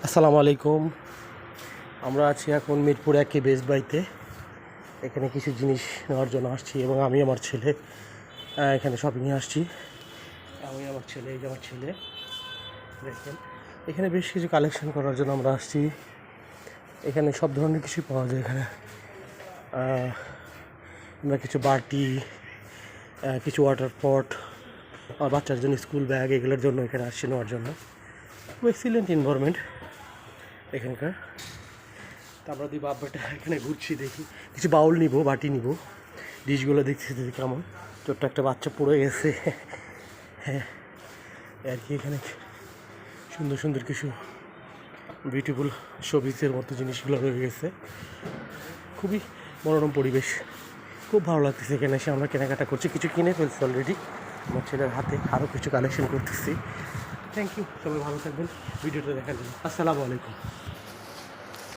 আসসালামু আলাইকুম। আমরা আছি এখন মিরপুর একে বেস্ট বাইতে। এখানে কিছু জিনিস নেওয়ার জন্য আসছি এবং আমি আমার ছেলে এখানে শপিংয়ে আসছি। আমি আমার ছেলে, এই যে আমার ছেলে, দেখেন এখানে বেশ কিছু কালেকশন করার জন্য আমরা আসছি। এখানে সব ধরনের কিছুই পাওয়া যায়। এখানে আমরা কিছু বাটি, কিছু ওয়াটার পট আর বাচ্চার জন্য স্কুল ব্যাগ, এগুলোর জন্য এখানে আসছি নেওয়ার জন্য। খুব এক্সিলেন্ট এনভায়রনমেন্ট এখানকার। তা আমরা দুই বাপ্পাটা এখানে ঘুরছি, দেখি কিছু বাউল নিব, বাটি নিব। ডিশগুলো দেখছি দেখি কেমন। ছোট্ট একটা বাচ্চা পড়ে গেছে, হ্যাঁ আর কি। এখানে সুন্দর সুন্দর কিছু বিউটিফুল শোপিসের মতো জিনিসগুলো রয়ে গেছে। খুবই মনোরম পরিবেশ, খুব ভালো লাগতেছে এখানে এসে। আমরা কেনাকাটা করছি, কিছু কিনে ফেলছি অলরেডি। আমার ছেলের হাতে আরও কিছু কালেকশন করতেছি। থ্যাংক ইউ, সবাই ভালো থাকবেন। ভিডিওটা দেখার জন্য আসসালামু আলাইকুম।